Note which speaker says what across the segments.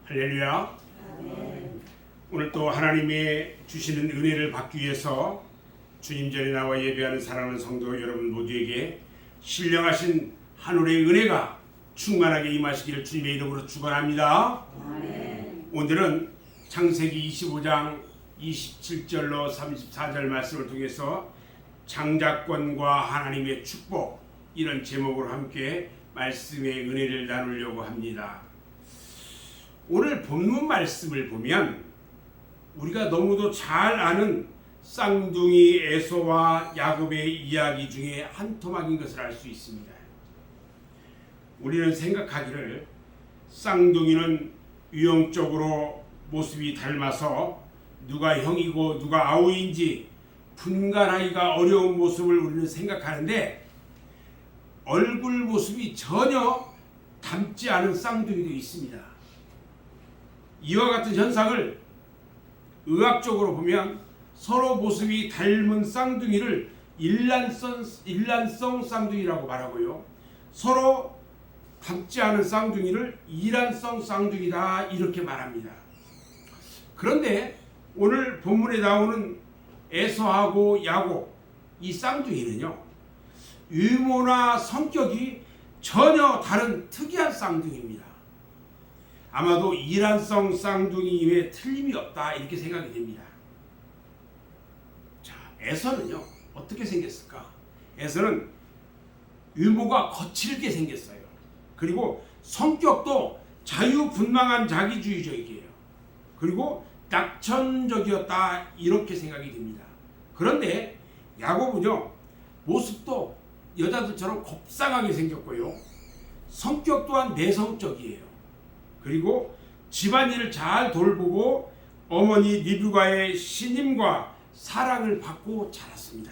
Speaker 1: 할렐루야. 오늘 또 하나님의 주시는 은혜를 받기 위해서 주님 전에 나와 예배하는 사랑하는 성도 여러분 모두에게 신령하신 하늘의 은혜가 충만하게 임하시기를 주님의 이름으로 축원합니다. 오늘은 창세기 25장 27절로 34절 말씀을 통해서 장자권과 하나님의 축복, 이런 제목으로 함께 말씀의 은혜를 나누려고 합니다. 오늘 본문 말씀을 보면 우리가 너무도 잘 아는 쌍둥이 에서와 야곱의 이야기 중에 한 토막인 것을 알 수 있습니다. 우리는 생각하기를 쌍둥이는 유형적으로 모습이 닮아서 누가 형이고 누가 아우인지 분간하기가 어려운 모습을 우리는 생각하는데, 얼굴 모습이 전혀 닮지 않은 쌍둥이도 있습니다. 이와 같은 현상을 의학적으로 보면 서로 모습이 닮은 쌍둥이를 일란성 쌍둥이라고 말하고요, 서로 닮지 않은 쌍둥이를 이란성 쌍둥이다 이렇게 말합니다. 그런데 오늘 본문에 나오는 에서하고 야곱, 이 쌍둥이는요, 유모나 성격이 전혀 다른 특이한 쌍둥이입니다. 아마도 이란성 쌍둥이 이외에 틀림이 없다 이렇게 생각이 됩니다. 자, 에서는요 어떻게 생겼을까? 에서는 유모가 거칠게 생겼어요. 그리고 성격도 자유분방한 자기주의적이에요. 그리고 낙천적이었다 이렇게 생각이 됩니다. 그런데 야곱은요, 모습도 여자들처럼 곱상하게 생겼고요, 성격 또한 내성적이에요. 그리고 집안일을 잘 돌보고 어머니 리브가의 신임과 사랑을 받고 자랐습니다.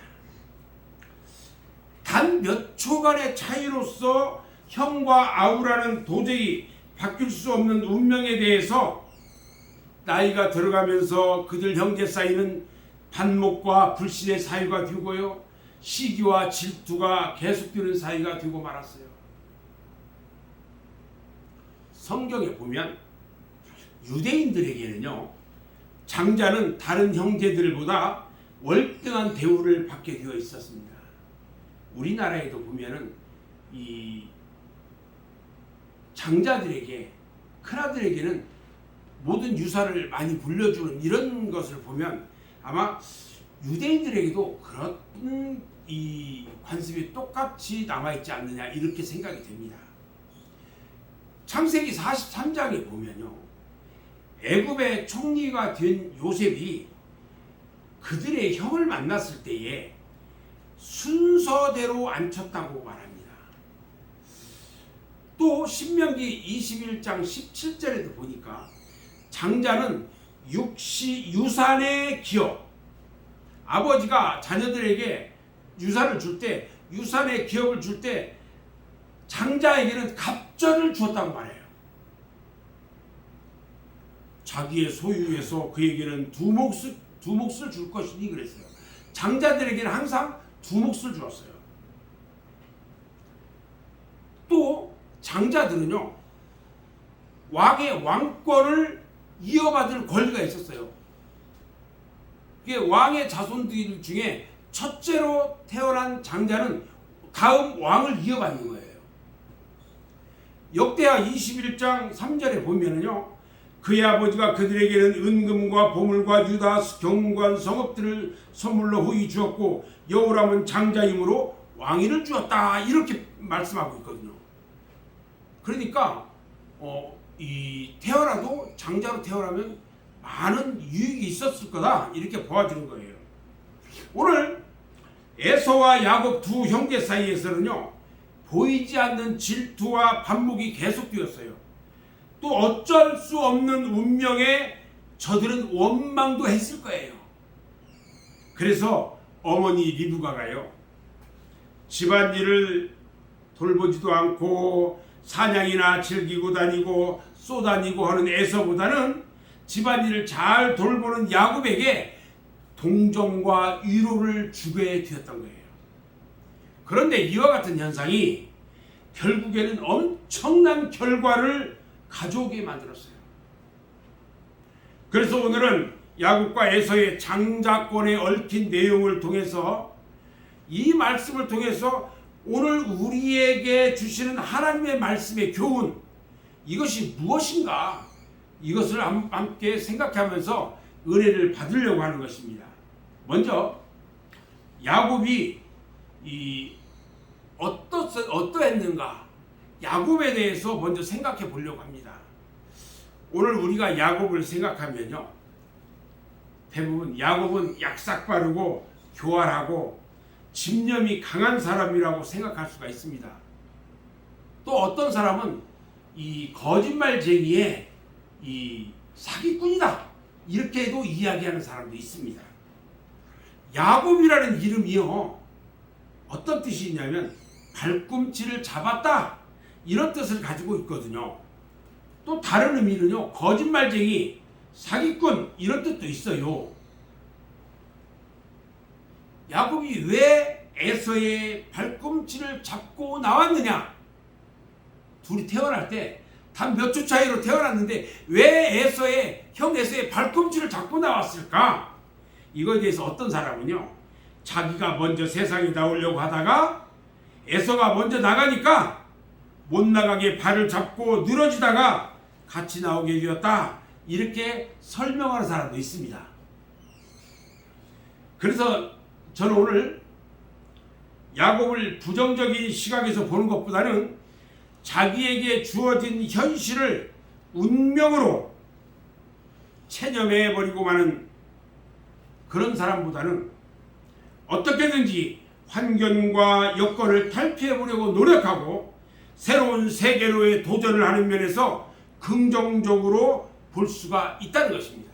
Speaker 1: 단 몇 초간의 차이로서 형과 아우라는 도저히 바뀔 수 없는 운명에 대해서 나이가 들어가면서 그들 형제 사이는 반목과 불신의 사이가 되고요, 시기와 질투가 계속되는 사이가 되고 말았어요. 성경에 보면 유대인들에게는요, 장자는 다른 형제들보다 월등한 대우를 받게 되어 있었습니다. 우리나라에도 보면은 이 장자들에게, 큰아들에게는 모든 유산을 많이 물려주는 이런 것을 보면 아마 유대인들에게도 그런 이 관습이 똑같이 남아있지 않느냐 이렇게 생각이 됩니다. 창세기 43장에 보면요, 애굽의 총리가 된 요셉이 그들의 형을 만났을 때에 순서대로 앉혔다고 말합니다. 또 신명기 21장 17절에도 보니까 장자는 유산의 기업, 아버지가 자녀들에게 유산을 줄 때, 유산의 기업을 줄 때 장자에게는 갑절을 주었다고 말해요. 자기의 소유에서 그에게는 두 몫을 줄 것이니 그랬어요. 장자들에게는 항상 두 몫을 주었어요. 또 장자들은요, 왕의 왕권을 이어받을 권리가 있었어요. 그게 왕의 자손들 중에 첫째로 태어난 장자는 다음 왕을 이어받는 거예요. 역대하 21장 3절에 보면은요, 그의 아버지가 그들에게는 은금과 보물과 유다 경관 성읍들을 선물로 후히 주었고 여호람은 장자이므로 왕위를 주었다 이렇게 말씀하고 있거든요. 그러니까 태어나도 장자로 태어나면 많은 유익이 있었을 거다 이렇게 보아주는 거예요. 오늘 에서와 야곱 두 형제 사이에서는요, 보이지 않는 질투와 반목이 계속되었어요. 또 어쩔 수 없는 운명에 저들은 원망도 했을 거예요. 그래서 어머니 리브가가요, 집안일을 돌보지도 않고 사냥이나 즐기고 다니고 쏘다니고 하는 에서보다는 집안일을 잘 돌보는 야곱에게 동정과 위로를 주게 되었던 거예요. 그런데 이와 같은 현상이 결국에는 엄청난 결과를 가져오게 만들었어요. 그래서 오늘은 야곱과 에서의 장자권에 얽힌 내용을 통해서 이 말씀을 통해서 오늘 우리에게 주시는 하나님의 말씀의 교훈, 이것이 무엇인가, 이것을 함께 생각하면서 은혜를 받으려고 하는 것입니다. 먼저 야곱이 어떠했는가, 야곱에 대해서 먼저 생각해 보려고 합니다. 오늘 우리가 야곱을 생각하면요, 대부분 야곱은 약삭빠르고 교활하고 집념이 강한 사람이라고 생각할 수가 있습니다. 또 어떤 사람은 이 거짓말쟁이의 이 사기꾼이다, 이렇게도 이야기하는 사람도 있습니다. 야곱이라는 이름이요, 어떤 뜻이 있냐면 발꿈치를 잡았다, 이런 뜻을 가지고 있거든요. 또 다른 의미는요, 거짓말쟁이, 사기꾼, 이런 뜻도 있어요. 야곱이 왜 에서의 발꿈치를 잡고 나왔느냐? 둘이 태어날 때 단 몇 주 차이로 태어났는데 왜 형 에서의 발꿈치를 잡고 나왔을까? 이거에 대해서 어떤 사람은요, 자기가 먼저 세상에 나오려고 하다가 에서가 먼저 나가니까 못 나가게 발을 잡고 늘어지다가 같이 나오게 되었다, 이렇게 설명하는 사람도 있습니다. 그래서 저는 오늘 야곱을 부정적인 시각에서 보는 것보다는 자기에게 주어진 현실을 운명으로 체념해버리고 마는 그런 사람보다는 어떻게든지 환경과 여건을 탈피해보려고 노력하고 새로운 세계로의 도전을 하는 면에서 긍정적으로 볼 수가 있다는 것입니다.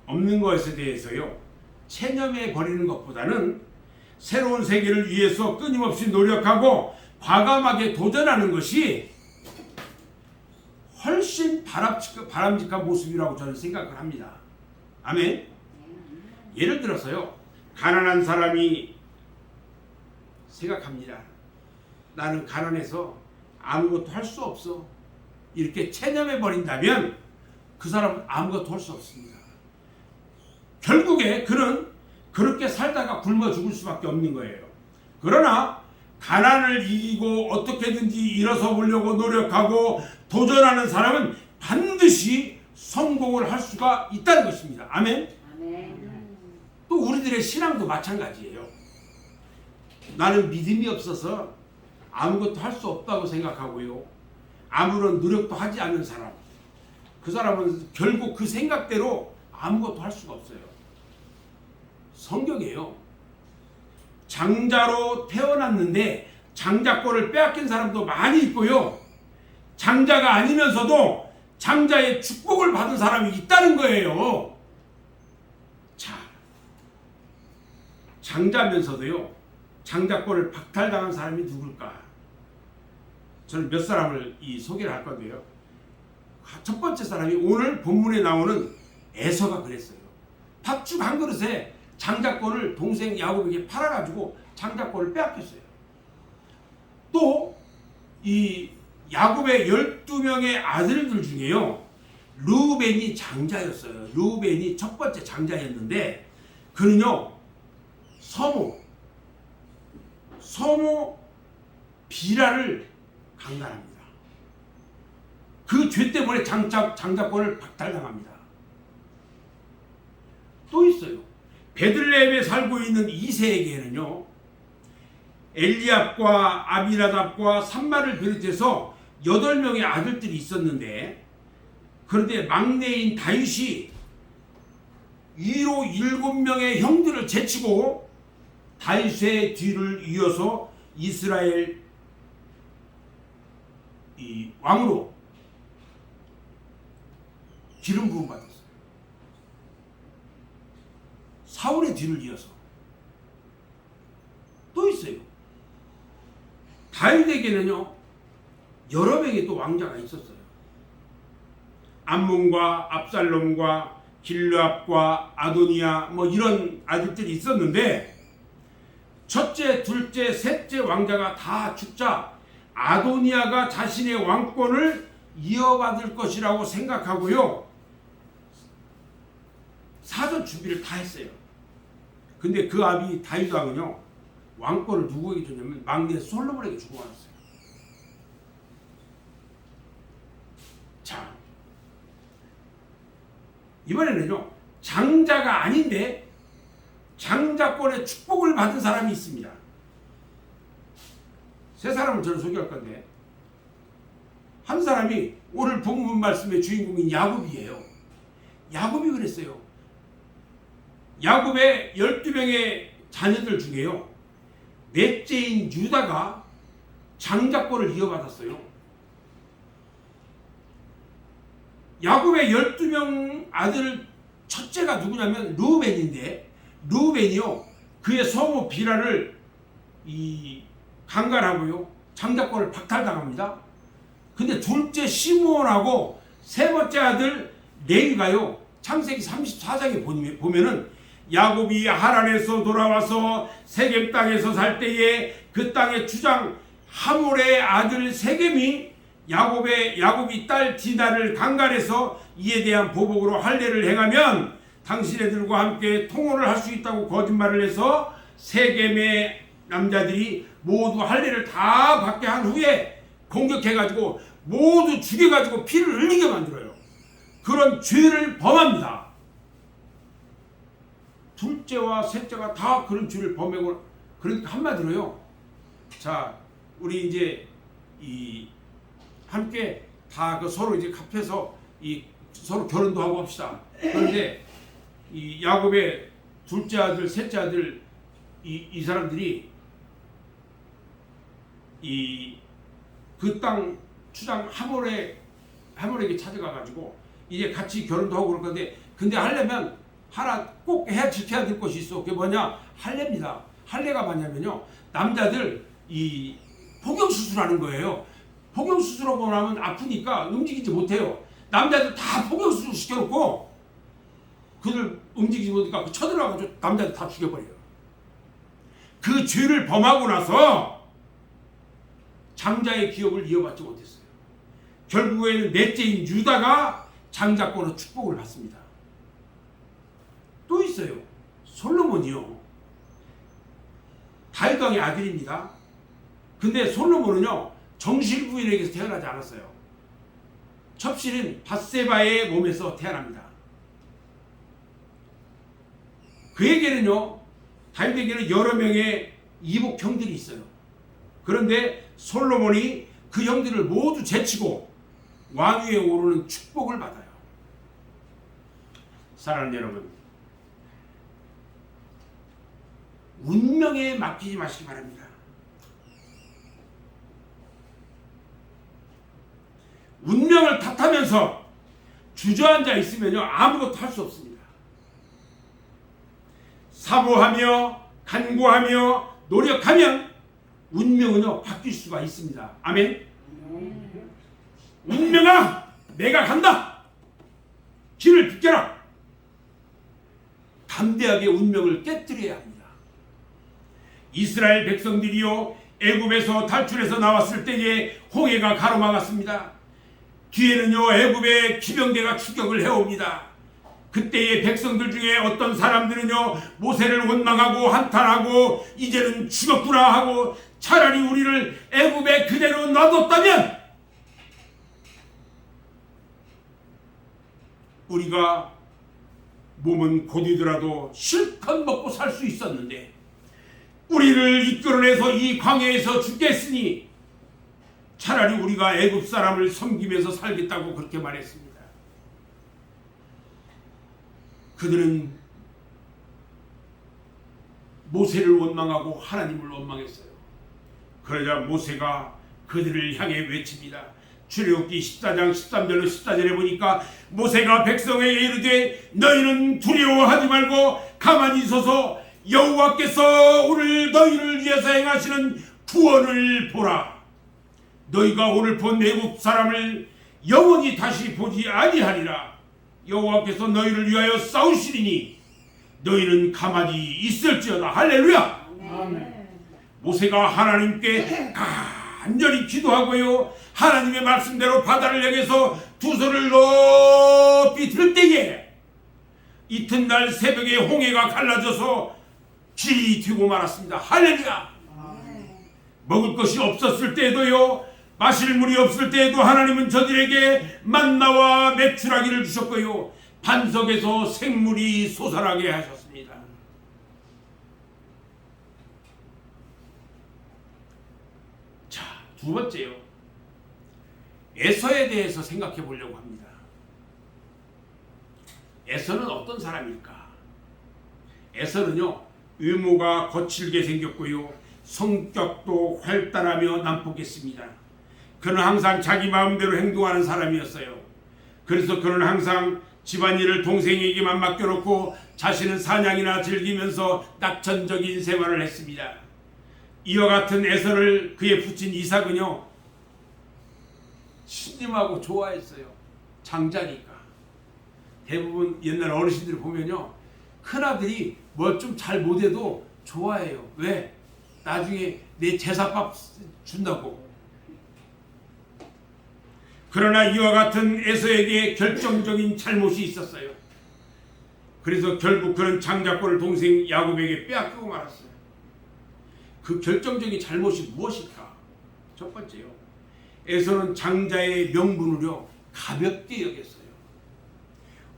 Speaker 1: 없는 것에 대해서요, 체념해버리는 것보다는 새로운 세계를 위해서 끊임없이 노력하고 과감하게 도전하는 것이 훨씬 바람직한 모습이라고 저는 생각을 합니다. 아멘. 예를 들어서요, 가난한 사람이 생각합니다. 나는 가난해서 아무것도 할 수 없어, 이렇게 체념해버린다면 그 사람은 아무것도 할 수 없습니다. 결국에 그는 그렇게 살다가 굶어 죽을 수밖에 없는 거예요. 그러나 가난을 이기고 어떻게든지 일어서 보려고 노력하고 도전하는 사람은 반드시 성공을 할 수가 있다는 것입니다. 아멘. 또 우리들의 신앙도 마찬가지예요. 나는 믿음이 없어서 아무것도 할 수 없다고 생각하고요, 아무런 노력도 하지 않는 사람, 그 사람은 결국 그 생각대로 아무것도 할 수가 없어요. 성경이에요. 장자로 태어났는데 장자권을 빼앗긴 사람도 많이 있고요, 장자가 아니면서도 장자의 축복을 받은 사람이 있다는 거예요. 자, 장자면서도요, 장자권을 박탈당한 사람이 누굴까? 저는 몇 사람을 소개를 할 건데요, 첫 번째 사람이 오늘 본문에 나오는 에서가 그랬어요. 팥죽 한 그릇에 장자권을 동생 야곱에게 팔아가지고 장자권을 빼앗겼어요. 또 이 야곱의 12명의 아들들 중에요, 르우벤이 장자였어요. 르우벤이 첫 번째 장자였는데 그는요, 서모 비라를 강간합니다. 그 죄 때문에 장자권을 박탈당합니다. 또 있어요. 베들레헴에 살고 있는 이세에게는요, 엘리압과 아비나답과 삼마를 비롯해서 8명의 아들들이 있었는데, 그런데 막내인 다윗이 위로 7명의 형들을 제치고 다윗의 뒤를 이어서 이스라엘 왕으로 기름 부음 받았어요. 사울의 뒤를 이어서. 또 있어요. 다윗에게는요, 여러 명의 또 왕자가 있었어요. 암몬과 압살롬과 길르압과 아도니아, 이런 아들들이 있었는데, 첫째, 둘째, 셋째 왕자가 다 죽자 아도니아가 자신의 왕권을 이어받을 것이라고 생각하고요. 사전 준비를 다 했어요. 근데 그 아비 다윗 왕은요, 왕권을 누구에게 줬냐면 막내 솔로몬에게 주고 말았어요. 자, 이번에는요, 장자가 아닌데 장자권의 축복을 받은 사람이 있습니다. 세 사람을 저는 소개할 건데, 한 사람이 오늘 본문 말씀의 주인공인 야곱이에요. 야곱이 그랬어요. 야곱의 12명의 자녀들 중에요, 넷째인 유다가 장자권을 이어받았어요. 야곱의 12명 아들 첫째가 누구냐면 르우벤인데, 르우벤이요, 그의 성호 비라를 강간하고요, 장자권을 박탈당합니다. 근데 둘째 시므온하고 세 번째 아들 레위가요, 창세기 34장에 보면은 야곱이 하란에서 돌아와서 세겜 땅에서 살 때에 그 땅의 주장 하몰의 아들 세겜이 야곱이 딸 디나를 강간해서 이에 대한 보복으로 할례를 행하면 당신네들과 함께 통혼을 할 수 있다고 거짓말을 해서 세겜의 남자들이 모두 할례를 다 받게 한 후에 공격해가지고 모두 죽여가지고 피를 흘리게 만들어요. 그런 죄를 범합니다. 둘째와 셋째가 다 그런 죄를 범하고, 그러니까 한마디로요, 자, 우리 이제 함께 다 서로 이제 합해서 서로 결혼도 하고 합시다. 그런데 야곱의 둘째 아들, 셋째 아들 이 사람들이 그 땅 추장 하몰에게 찾아가 가지고 이제 같이 결혼도 하고 그럴 건데, 근데 하려면 하나 꼭 지켜야 될 것이 있어. 그게 뭐냐? 할례입니다. 할례가 뭐냐면요, 남자들 포경 수술하는 거예요. 포경 수술하고 나면 아프니까 움직이지 못해요. 남자들 다 포경 수술 시켜놓고 그들 움직이지 못하니까 쳐들어가지고 남자들 다 죽여버려요. 그 죄를 범하고 나서 장자의 기업을 이어받지 못했어요. 결국에는 넷째인 유다가 장자권의 축복을 받습니다. 또 있어요. 솔로몬이요, 다윗 왕의 아들입니다. 근데 솔로몬은요, 정실 부인에게서 태어나지 않았어요. 첩실인 밧세바의 몸에서 태어납니다. 그에게는요, 다윗에게는 여러 명의 이복 형들이 있어요. 그런데 솔로몬이 그 형들을 모두 제치고 왕위에 오르는 축복을 받아요. 사랑하는 여러분, 운명에 맡기지 마시기 바랍니다. 운명을 탓하면서 주저앉아 있으면요, 아무것도 할 수 없습니다. 사모하며 간구하며 노력하면 운명은요, 바뀔 수가 있습니다. 아멘. 운명아, 내가 간다. 길을 비켜라. 담대하게 운명을 깨뜨려야 합니다. 이스라엘 백성들이요, 애굽에서 탈출해서 나왔을 때에 홍해가 가로막았습니다. 뒤에는요, 애굽의 기병대가 추격을 해옵니다. 그때의 백성들 중에 어떤 사람들은요, 모세를 원망하고 한탄하고 이제는 죽었구나 하고, 차라리 우리를 애굽에 그대로 놔뒀다면 우리가 몸은 고디더라도 실컷 먹고 살 수 있었는데 우리를 이끌어내서 이 광야에서 죽겠으니 차라리 우리가 애굽 사람을 섬기면서 살겠다고 그렇게 말했습니다. 그들은 모세를 원망하고 하나님을 원망했어요. 그러자 모세가 그들을 향해 외칩니다. 출애굽기 14장 13절로 14절에 보니까 모세가 백성에게 이르되 너희는 두려워하지 말고 가만히 있어서 여호와께서 오늘 너희를 위해서 행하시는 구원을 보라. 너희가 오늘 본 애굽 사람을 영원히 다시 보지 아니하리라. 여호와께서 너희를 위하여 싸우시리니 너희는 가만히 있을지어다. 할렐루야. 아멘. 모세가 하나님께 간절히 기도하고요, 하나님의 말씀대로 바다를 향해서 두 손을 높이 들 때에 이튿날 새벽에 홍해가 갈라져서 길이 튀고 말았습니다. 할렐루야. 먹을 것이 없었을 때에도요, 마실 물이 없을 때에도 하나님은 저들에게 만나와 메추라기를 주셨고요, 반석에서 생물이 솟아나게 하셨습니다. 자, 두 번째요, 에서에 대해서 생각해 보려고 합니다. 에서는 어떤 사람일까? 에서는요, 외모가 거칠게 생겼고요, 성격도 활달하며 난폭했습니다. 그는 항상 자기 마음대로 행동하는 사람이었어요. 그래서 그는 항상 집안일을 동생에게만 맡겨놓고 자신은 사냥이나 즐기면서 낙천적인 생활을 했습니다. 이와 같은 에서를 그의父亲 이삭은요, 신임하고 좋아했어요. 장자니까. 대부분 옛날 어르신들 보면요, 큰아들이 뭐 좀 잘 못해도 좋아해요. 왜? 나중에 내 제사밥 준다고. 그러나 이와 같은 에서에게 결정적인 잘못이 있었어요. 그래서 결국 그는 장자권을 동생 야곱에게 빼앗기고 말았어요. 그 결정적인 잘못이 무엇일까? 첫 번째요, 에서는 장자의 명분을요 가볍게 여겼어요.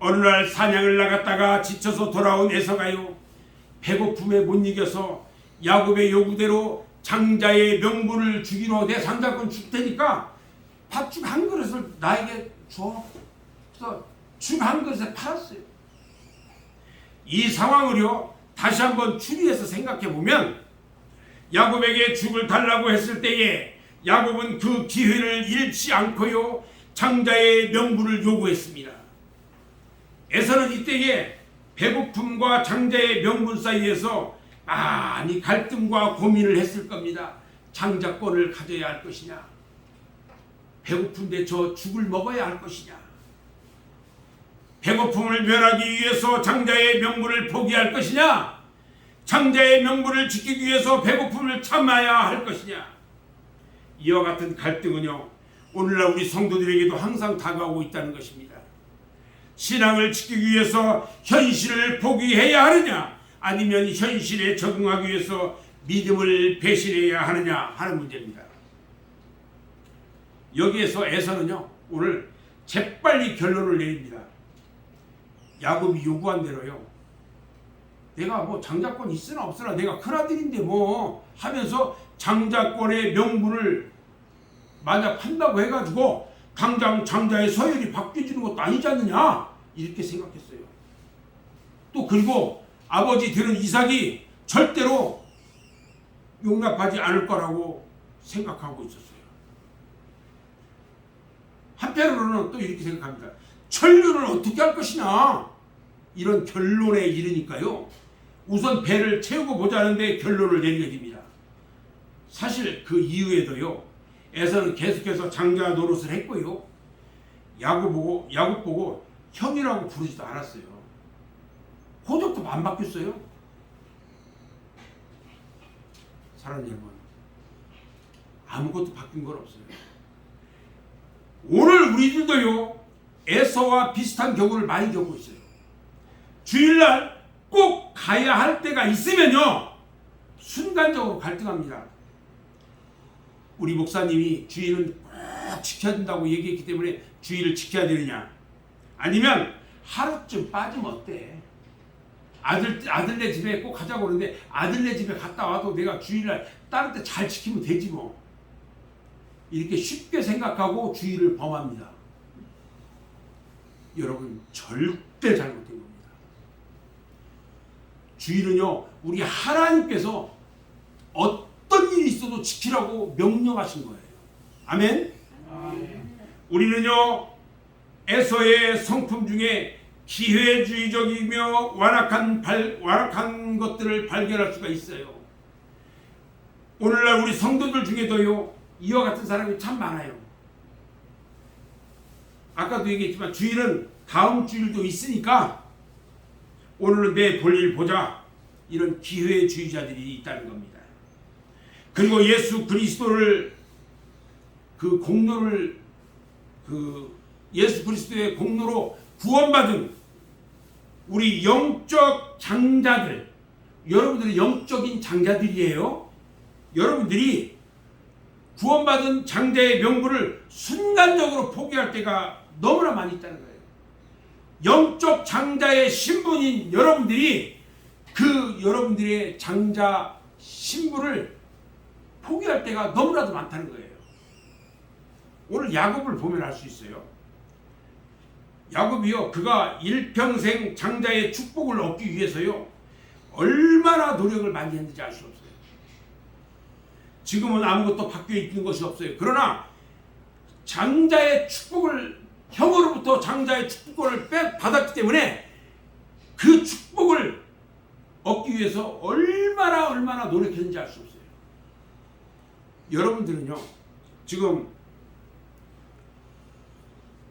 Speaker 1: 어느 날 사냥을 나갔다가 지쳐서 돌아온 에서가요, 배고픔에 못 이겨서 야곱의 요구대로 장자의 명분을 주기로, 내 장자권 줄 테니까 팥죽 한 그릇을 나에게 줘. 그래서 죽 한 그릇에 팔았어요. 이 상황을요 다시 한번 추리해서 생각해 보면, 야곱에게 죽을 달라고 했을 때에 야곱은 그 기회를 잃지 않고요 장자의 명분을 요구했습니다. 에서는 이때에 배고픔과 장자의 명분 사이에서 많이 갈등과 고민을 했을 겁니다. 장자권을 가져야 할 것이냐, 배고픈데 저 죽을 먹어야 할 것이냐, 배고픔을 면하기 위해서 장자의 명분을 포기할 것이냐, 장자의 명분을 지키기 위해서 배고픔을 참아야 할 것이냐. 이와 같은 갈등은요 오늘날 우리 성도들에게도 항상 다가오고 있다는 것입니다. 신앙을 지키기 위해서 현실을 포기해야 하느냐, 아니면 현실에 적응하기 위해서 믿음을 배신해야 하느냐 하는 문제입니다. 여기에서 에서는요 오늘 재빨리 결론을 내립니다. 야곱이 요구한 대로요, 내가 뭐 장자권 있으나 없으나 내가 큰아들인데 뭐 하면서 장자권의 명분을 만약 한다고 해가지고 당장 장자의 서열이 바뀌어지는 것도 아니지 않느냐, 이렇게 생각했어요. 또 그리고 아버지 들은 이삭이 절대로 용납하지 않을 거라고 생각하고 있었어요. 한편으로는 또 이렇게 생각합니다. 천류를 어떻게 할 것이냐, 이런 결론에 이르니까요 우선 배를 채우고 보자는데 결론을 내리게 됩니다. 사실 그 이후에도요 에서는 계속해서 장자 노릇을 했고요, 야곱 보고 형이라고 부르지도 않았어요. 호적도 안 바뀌었어요. 사랑하는 여러분, 아무것도 바뀐 건 없어요. 오늘 우리들도요 에서와 비슷한 경우를 많이 겪고 있어요. 주일날 꼭 가야 할 때가 있으면요 순간적으로 갈등합니다. 우리 목사님이 주일은 꼭 지켜야 된다고 얘기했기 때문에 주일을 지켜야 되느냐, 아니면 하루쯤 빠지면 어때? 아들네 집에 꼭 가자고 그러는데 아들네 집에 갔다 와도 내가 주일날 다른 때 잘 지키면 되지 뭐, 이렇게 쉽게 생각하고 주일을 범합니다. 여러분, 절대 잘못된 겁니다. 주일은요 우리 하나님께서 어떤 일이 있어도 지키라고 명령하신 거예요. 아멘. 우리는요 에서의 성품 중에 기회주의적이며 완악한 것들을 발견할 수가 있어요. 오늘날 우리 성도들 중에도요 이와 같은 사람이 참 많아요. 아까도 얘기했지만 주일은 다음 주일도 있으니까 오늘은 내 볼일 보자, 이런 기회주의자들이 있다는 겁니다. 그리고 예수 그리스도를 그 공로를 예수 그리스도의 공로로 구원받은 우리 영적 장자들, 여러분들이 영적인 장자들이에요. 여러분들이 구원받은 장자의 명분을 순간적으로 포기할 때가 너무나 많이 있다는 거예요. 영적 장자의 신분인 여러분들이 여러분들의 장자 신분을 포기할 때가 너무나도 많다는 거예요. 오늘 야곱을 보면 알 수 있어요. 야곱이요, 그가 일평생 장자의 축복을 얻기 위해서요, 얼마나 노력을 많이 했는지 알 수 없어요. 지금은 아무것도 바뀌어 있는 것이 없어요. 그러나 장자의 축복을, 형으로부터 장자의 축복을 받았기 때문에 그 축복을 얻기 위해서 얼마나 노력했는지 알 수 없어요. 여러분들은요, 지금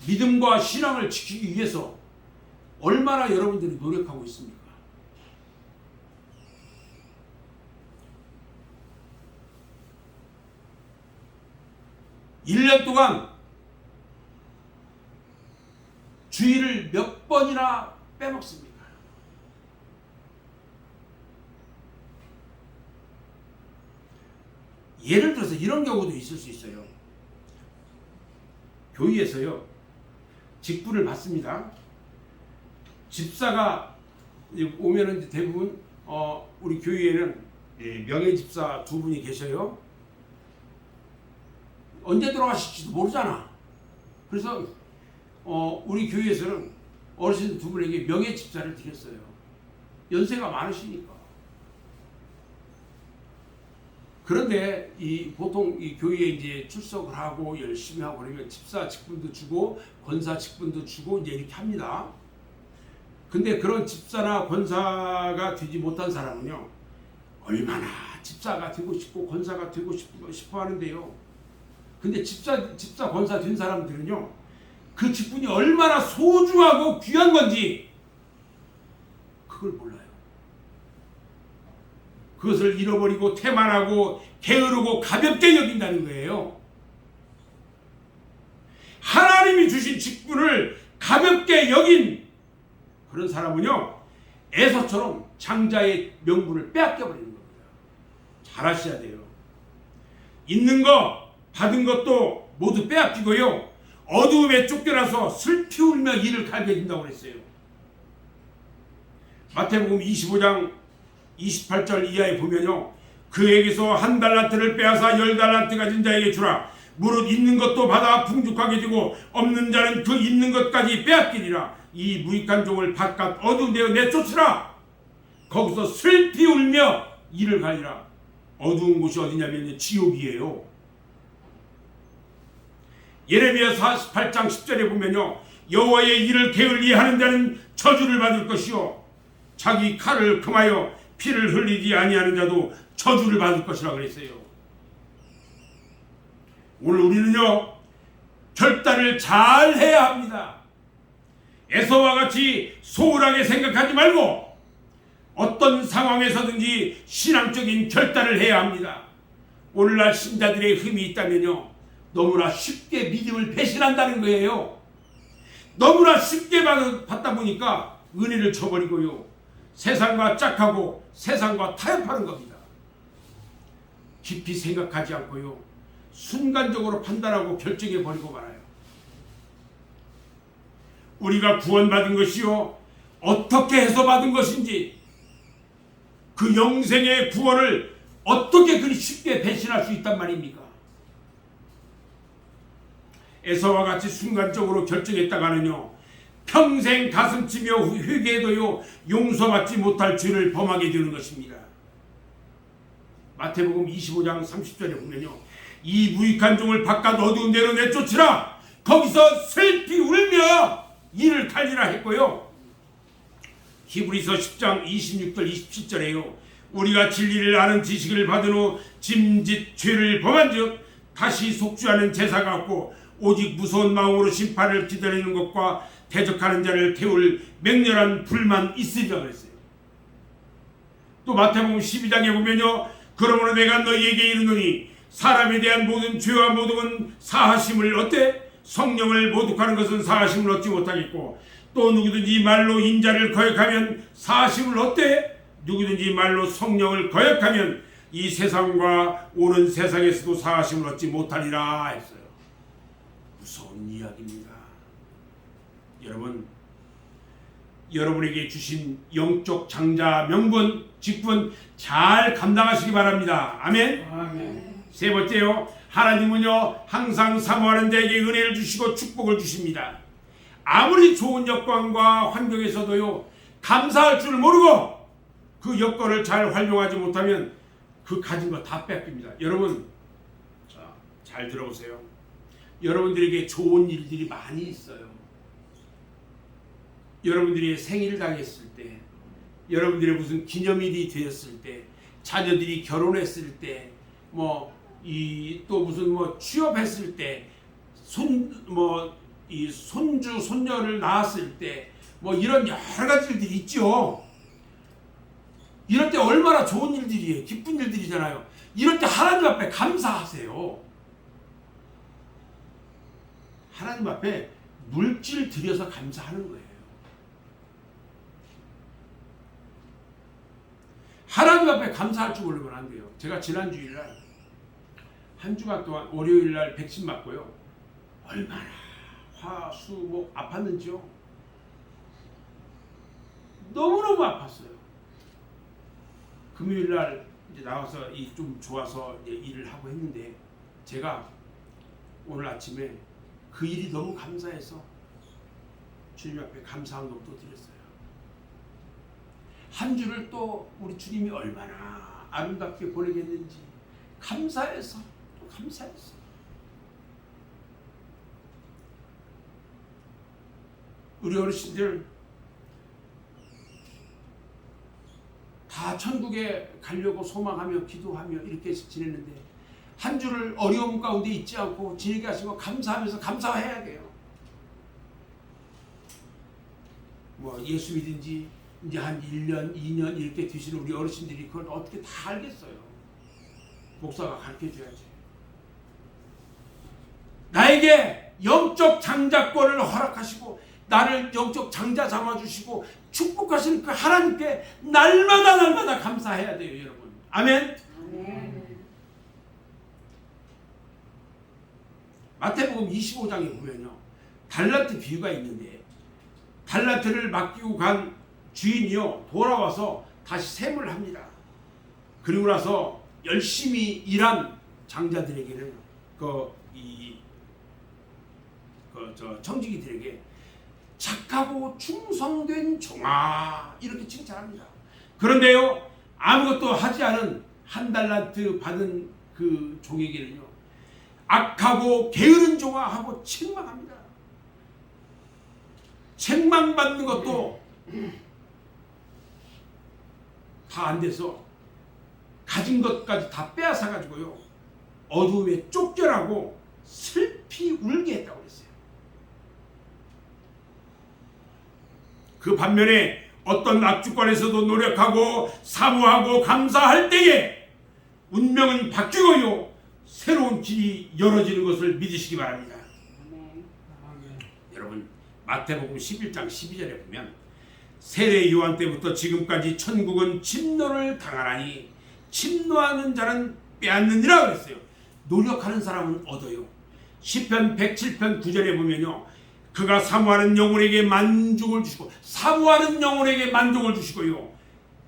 Speaker 1: 믿음과 신앙을 지키기 위해서 얼마나 여러분들이 노력하고 있습니까? 일 년 동안 주일을 몇 번이나 빼먹습니까? 예를 들어서 이런 경우도 있을 수 있어요. 교회에서요, 직분을 받습니다. 집사가 오면은 대부분 우리 교회에는 명예집사 두 분이 계셔요. 언제 돌아가실지도 모르잖아. 그래서 우리 교회에서는 어르신 두 분에게 명예집사를 드렸어요. 연세가 많으시니까. 그런데 보통 이 교회에 이제 출석을 하고 열심히 하고 그러면 집사 직분도 주고 권사 직분도 주고 이제 이렇게 합니다. 근데 그런 집사나 권사가 되지 못한 사람은요, 얼마나 집사가 되고 싶고 권사가 되고 싶어 하는데요. 근데 집사 권사 된 사람들은요, 그 직분이 얼마나 소중하고 귀한 건지 그걸 몰라요. 그것을 잃어버리고 태만하고 게으르고 가볍게 여긴다는 거예요. 하나님이 주신 직분을 가볍게 여긴 그런 사람은요, 에서처럼 장자의 명분을 빼앗겨 버리는 겁니다. 잘 아셔야 돼요. 있는 거 받은 것도 모두 빼앗기고요, 어두움에 쫓겨나서 슬피 울며 이를 갈게 된다고 그랬어요. 마태복음 25장 28절 이하에 보면요, 그에게서 한 달란트를 빼앗아 10달란트 가진 자에게 주라. 무릇 있는 것도 받아 풍족하게 되고 없는 자는 그 있는 것까지 빼앗기리라. 이 무익한 종을 바깥 어두운 데에 내쫓으라. 거기서 슬피 울며 이를 갈리라. 어두운 곳이 어디냐면 지옥이에요. 예레미야 48장 10절에 보면요, 여호와의 일을 게을리 하는 자는 저주를 받을 것이요, 자기 칼을 금하여 피를 흘리지 아니하는 자도 저주를 받을 것이라 그랬어요. 오늘 우리는요, 결단을 잘 해야 합니다. 에서와 같이 소홀하게 생각하지 말고 어떤 상황에서든지 신앙적인 결단을 해야 합니다. 오늘날 신자들의 흠이 있다면요, 너무나 쉽게 믿음을 배신한다는 거예요. 너무나 쉽게 받다 보니까 은혜를 쳐버리고요, 세상과 짝하고 세상과 타협하는 겁니다. 깊이 생각하지 않고요, 순간적으로 판단하고 결정해버리고 말아요. 우리가 구원받은 것이요, 어떻게 해서 받은 것인지, 그 영생의 구원을 어떻게 그리 쉽게 배신할 수 있단 말입니까? 에서와 같이 순간적으로 결정했다가는요, 평생 가슴치며 회개해도요, 용서받지 못할 죄를 범하게 되는 것입니다. 마태복음 25장 30절에 보면요, 이 무익한 종을 바깥 어두운 데로 내쫓으라. 거기서 슬피 울며 이를 갈리라 했고요, 히브리서 10장 26절 27절에요, 우리가 진리를 아는 지식을 받은 후 짐짓 죄를 범한 즉 다시 속죄하는 제사가 없고 오직 무서운 마음으로 심판을 기다리는 것과 대적하는 자를 태울 맹렬한 불만 있으리라 그랬어요. 또 마태복음 12장에 보면요, 그러므로 내가 너희에게 이르노니 사람에 대한 모든 죄와 모독은 사하심을 어때? 성령을 모독하는 것은 사하심을 얻지 못하겠고, 또 누구든지 말로 인자를 거역하면 사하심을 어때? 누구든지 말로 성령을 거역하면 이 세상과 오는 세상에서도 사하심을 얻지 못하리라 했어요. 무서운 이야기입니다. 여러분, 여러분에게 주신 영적 장자 명분, 직분 잘 감당하시기 바랍니다. 아멘.
Speaker 2: 아멘.
Speaker 1: 세 번째요, 하나님은요 항상 사모하는 자에게 은혜를 주시고 축복을 주십니다. 아무리 좋은 여건과 환경에서도요 감사할 줄 모르고 그 여건을 잘 활용하지 못하면 그 가진 거 다 뺏깁니다. 여러분, 자, 잘 들어보세요. 여러분들에게 좋은 일들이 많이 있어요. 여러분들이 생일 당했을 때, 여러분들의 무슨 기념일이 되었을 때, 자녀들이 결혼했을 때, 또 무슨 취업했을 때, 이 손주 손녀를 낳았을 때, 이런 여러 가지 일들이 있죠. 이럴 때 얼마나 좋은 일들이에요. 기쁜 일들이잖아요. 이럴 때 하나님 앞에 감사하세요. 하나님 앞에 물질 들여서 감사하는 거예요. 하나님 앞에 감사할 줄 모르면 안 돼요. 제가 지난 주일날 한 주간 동안 월요일날 백신 맞고요. 얼마나 화, 수, 목 아팠는지요. 너무너무 아팠어요. 금요일날 이제 나와서 좀 좋아서 일을 하고 했는데, 제가 오늘 아침에 그 일이 너무 감사해서 주님 앞에 감사한 것도 드렸어요. 한 주를 또 우리 주님이 얼마나 아름답게 보내겠는지 감사해서 또 감사했어. 우리 어르신들 다 천국에 가려고 소망하며 기도하며 이렇게 지냈는데, 한 주를 어려움 가운데 있지 않고 지내게 하시고 감사하면서 감사해야 돼요. 예수 믿은지 이제 한 1년, 2년 이렇게 되시는 우리 어르신들이 그걸 어떻게 다 알겠어요. 목사가 가르쳐줘야지. 나에게 영적 장자권을 허락하시고 나를 영적 장자 삼아주시고 축복하시는 그 하나님께 날마다 감사해야 돼요, 여러분. 아멘.
Speaker 2: 아멘.
Speaker 1: 마태복음 25장에 보면요, 달란트 비유가 있는데, 달란트를 맡기고 간 주인이요 돌아와서 다시 셈을 합니다. 그리고 나서 열심히 일한 장자들에게는 청지기들에게 착하고 충성된 종아 이렇게 칭찬합니다. 그런데요, 아무것도 하지 않은 한 달란트 받은 그 종에게는요, 악하고 게으른 종아 하고 책망합니다. 책망받는 것도 다 안 돼서 가진 것까지 다 빼앗아 가지고요 어두움에 쫓겨나고 슬피 울게 했다고 그랬어요. 그 반면에 어떤 악주권에서도 노력하고 사모하고 감사할 때에 운명은 바뀌고요 새로운 길이 열어지는 것을 믿으시기 바랍니다.
Speaker 2: 아멘.
Speaker 1: 여러분, 마태복음 11장 12절에 보면 세례 요한 때부터 지금까지 천국은 침노를 당하나니 침노하는 자는 빼앗느니라 그랬어요. 노력하는 사람은 얻어요. 시편 107편 9절에 보면요, 그가 사모하는 영혼에게 만족을 주시고, 사모하는 영혼에게 만족을 주시고요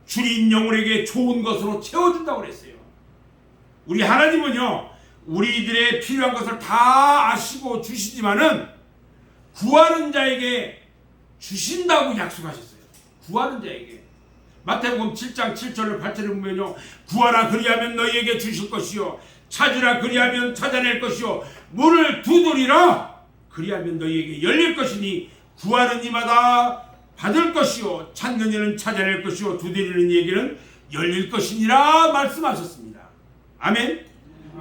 Speaker 1: 줄인 영혼에게 좋은 것으로 채워준다고 그랬어요. 우리 하나님은요 우리들의 필요한 것을 다 아시고 주시지만은 구하는 자에게 주신다고 약속하셨어요. 구하는 자에게. 마태복음 7장 7절로 8절을 보면요, 구하라 그리하면 너희에게 주실 것이요 찾으라 그리하면 찾아낼 것이요 문을 두드리라 그리하면 너희에게 열릴 것이니 구하는 이마다 받을 것이요 찾는 이는 찾아낼 것이요 두드리는 이에게는 열릴 것이니라 말씀하셨습니다. 아멘.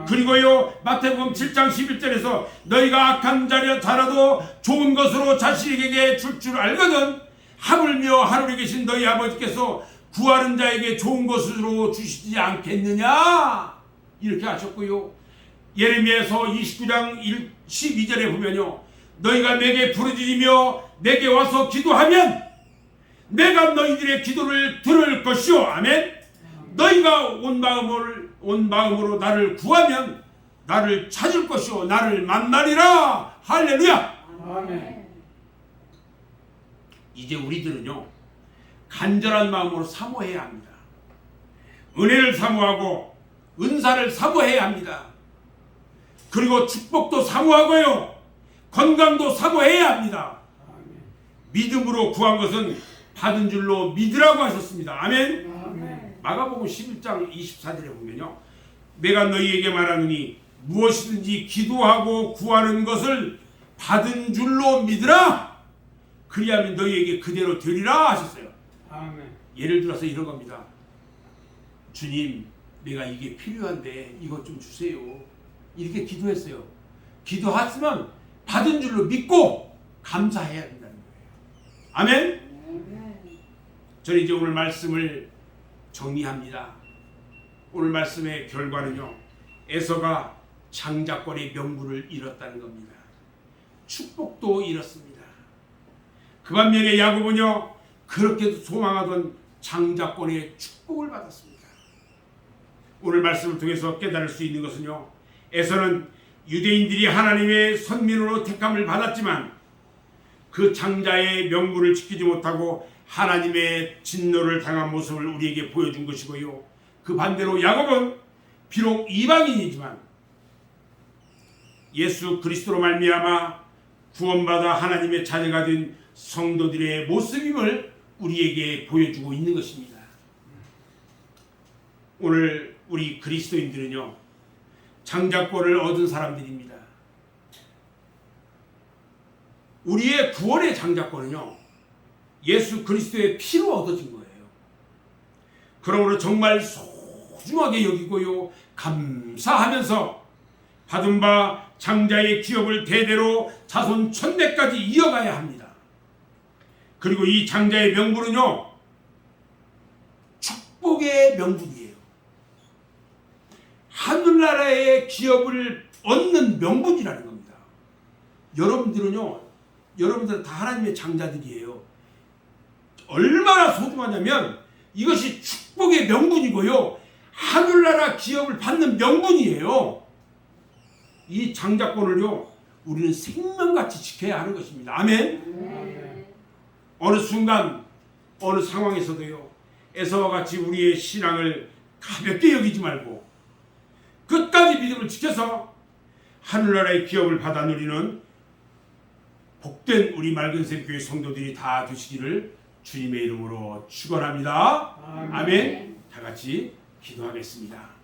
Speaker 1: 그리고요 마태복음 7장 11절에서 너희가 악한 자라도 좋은 것으로 자식에게 줄 줄 알거든 하물며 하늘에 계신 너희 아버지께서 구하는 자에게 좋은 것으로 주시지 않겠느냐 이렇게 하셨고요. 예레미야서 29장 12절에 보면요, 너희가 내게 부르짖으며 내게 와서 기도하면 내가 너희들의 기도를 들을 것이요. 아멘. 너희가 온 마음으로 나를 구하면 나를 찾을 것이요 나를 만나리라. 할렐루야.
Speaker 2: 아멘.
Speaker 1: 이제 우리들은요, 간절한 마음으로 사모해야 합니다. 은혜를 사모하고 은사를 사모해야 합니다. 그리고 축복도 사모하고요, 건강도 사모해야 합니다. 믿음으로 구한 것은 받은 줄로 믿으라고 하셨습니다. 아멘.
Speaker 2: 아멘.
Speaker 1: 마가복음 11장 24절에 보면요, 내가 너희에게 말하노니 무엇이든지 기도하고 구하는 것을 받은 줄로 믿으라. 그리하면 너희에게 그대로 되리라 하셨어요.
Speaker 2: 아멘.
Speaker 1: 예를 들어서 이런 겁니다. 주님, 내가 이게 필요한데 이것 좀 주세요. 이렇게 기도했어요. 기도했으면 받은 줄로 믿고 감사해야 된다는 거예요. 아멘. 저는 이제 오늘 말씀을 정리합니다. 오늘 말씀의 결과는요, 에서가 장자권의 명분을 잃었다는 겁니다. 축복도 잃었습니다. 그 반면에 야곱은요, 그렇게 소망하던 장자권의 축복을 받았습니다. 오늘 말씀을 통해서 깨달을 수 있는 것은요, 에서는 유대인들이 하나님의 선민으로 택함을 받았지만 그 장자의 명분을 지키지 못하고 하나님의 진노를 당한 모습을 우리에게 보여준 것이고요, 그 반대로 야곱은 비록 이방인이지만 예수 그리스도로 말미암아 구원받아 하나님의 자녀가 된 성도들의 모습임을 우리에게 보여주고 있는 것입니다. 오늘 우리 그리스도인들은요, 장자권을 얻은 사람들입니다. 우리의 구원의 장자권은요, 예수 그리스도의 피로 얻어진 거예요. 그러므로 정말 소중하게 여기고요, 감사하면서 받은 바 장자의 기업을 대대로 자손 천대까지 이어가야 합니다. 그리고 이 장자의 명분은요, 축복의 명분이에요. 하늘나라의 기업을 얻는 명분이라는 겁니다. 여러분들은 다 하나님의 장자들이에요. 얼마나 소중하냐면 이것이 축복의 명분이고요, 하늘나라 기업을 받는 명분이에요. 이 장자권을요, 우리는 생명같이 지켜야 하는 것입니다. 아멘. 어느 순간 어느 상황에서도요, 에서와 같이 우리의 신앙을 가볍게 여기지 말고 끝까지 믿음을 지켜서 하늘나라의 기업을 받아 누리는 복된 우리 맑은샘 교회 성도들이 다 되시기를 주님의 이름으로 축원합니다. 아멘. 다 같이 기도하겠습니다.